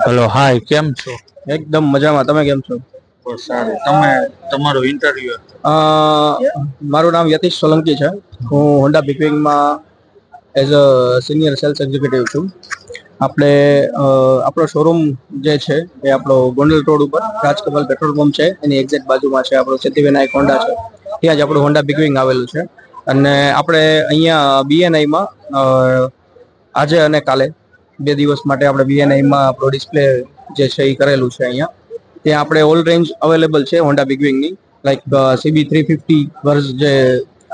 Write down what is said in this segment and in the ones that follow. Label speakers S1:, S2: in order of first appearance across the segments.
S1: Hello, હાય, કેમ છો?
S2: એકદમ મજામાં. તમે કેમ છો?
S1: બસ સારું. તમે તમારો ઇન્ટરવ્યુ.
S2: મારું નામ યતીશ સોલંકી છે. હું હોન્ડા બિગવિંગમાં as a senior sales executive છું. આપણે આપણો શોરૂમ જે છે એ આપણો ગોંડલ રોડ ઉપર રાજકમલ પેટ્રોલ પંપ છે એની એક્ઝેક્ટ બાજુમાં છે આપણો સિદ્ધિવિનાયક હોન્ડા છે. ત્યાં જ આપણું હોન્ડા બિગવિંગ આવેલું છે. અને આપણે અહીંયા બીએનઆઈમાં આજે અને કાલે 2 દિવસ માટે આપણે બીએનઆઈમાં આપણો ડિસ્પ્લે જે છે એ કરેલું છે અહીંયા. ત્યાં આપણે ઓલ રેન્જ અવેલેબલ છે હોન્ડા બિગવિંગની, લાઈક CB350 વર્ષ જે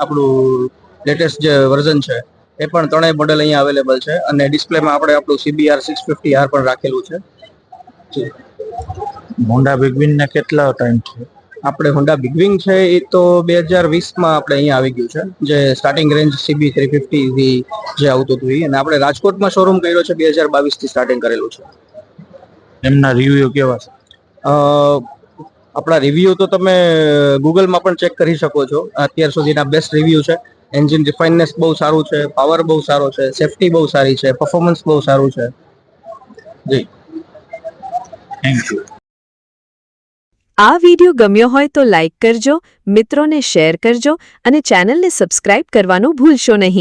S2: આપણું લેટેસ્ટ જે વર્ઝન છે એ પણ ત્રણેય મોડેલ અહીંયા અવેલેબલ છે. અને ડિસ્પ્લેમાં આપણે આપણું CBR650R પણ રાખેલું છે.
S1: હોન્ડા બિગવિન ને કેટલા ટાઈમ છે?
S2: આપણે હોન્ડા બિગવિંગ છે એ તો 2020માં આપણે અહીંયા આવી ગયું છે, જે સ્ટાર્ટિંગ રેન્જ CB350 જે આવતું હતું એ. અને આપણે રાજકોટમાં શોરૂમ કર્યો છે 2022 થી સ્ટાર્ટિંગ કરેલું છે.
S1: એમના રિવ્યુ કેવા છે?
S2: આપણા રિવ્યુ તો તમે ગૂગલમાં પણ ચેક કરી શકો છો. અત્યાર સુધીના બેસ્ટ રિવ્યુ છે. એન્જિન રિફાઇનનેસ બહુ સારું છે, પાવર બહુ સારો છે, સેફટી બહુ સારી છે, પરફોર્મન્સ બહુ સારું છે. જી,
S1: થેન્ક યુ.
S3: આ વિડિયો ગમ્યો હોય તો લાઈક કરજો, મિત્રોને શેર કરજો અને ચેનલને સબસ્ક્રાઇબ કરવાનું ભૂલશો નહીં.